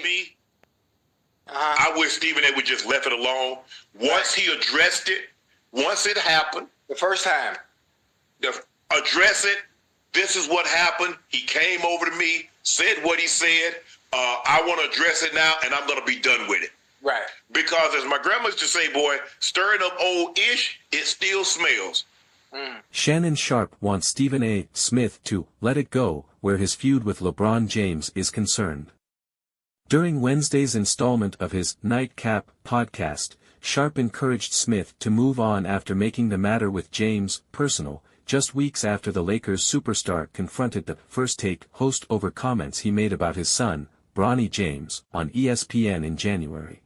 Me, I wish Stephen A. would just left it alone. Once he addressed it, once it happened. The first time. Address it. This is what happened. He came over to me, said what he said. I want to address it now, and I'm going to be done with it. Right. Because as my grandma used to say, boy, stirring up old ish, it still smells. Shannon Sharpe wants Stephen A. Smith to let it go where his feud with LeBron James is concerned. During Wednesday's installment of his Nightcap podcast, Sharpe encouraged Smith to move on after making the matter with James personal, just weeks after the Lakers superstar confronted the First Take host over comments he made about his son, Bronny James, on ESPN in January.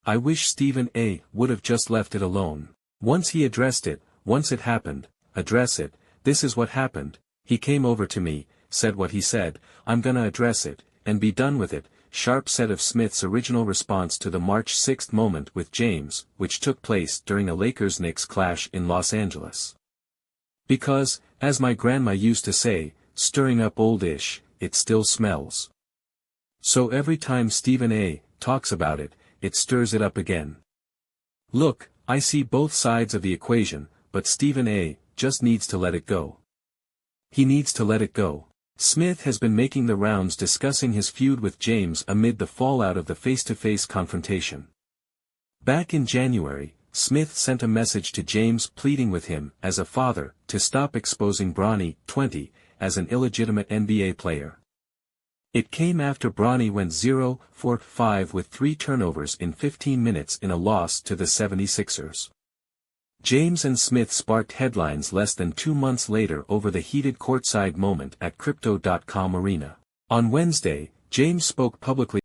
"I wish Stephen A. would have just left it alone. Once he addressed it, once it happened, address it. This is what happened. He came over to me, said what he said, I'm gonna address it, and be done with it," Sharpe said of Smith's original response to the March 6 moment with James, which took place during a Lakers-Knicks clash in Los Angeles. "Because, as my grandma used to say, stirring up old ish, it still smells. So every time Stephen A. talks about it, it stirs it up again. Look, I see both sides of the equation, but Stephen A. just needs to let it go. He needs to let it go." Smith has been making the rounds discussing his feud with James amid the fallout of the face-to-face confrontation. Back in January, Smith sent a message to James pleading with him, as a father, to stop exposing Bronny, 20, as an illegitimate NBA player. It came after Bronny went 0 for 5 with 3 turnovers in 15 minutes in a loss to the 76ers. James and Smith sparked headlines less than 2 months later over the heated courtside moment at Crypto.com Arena. On Wednesday, James spoke publicly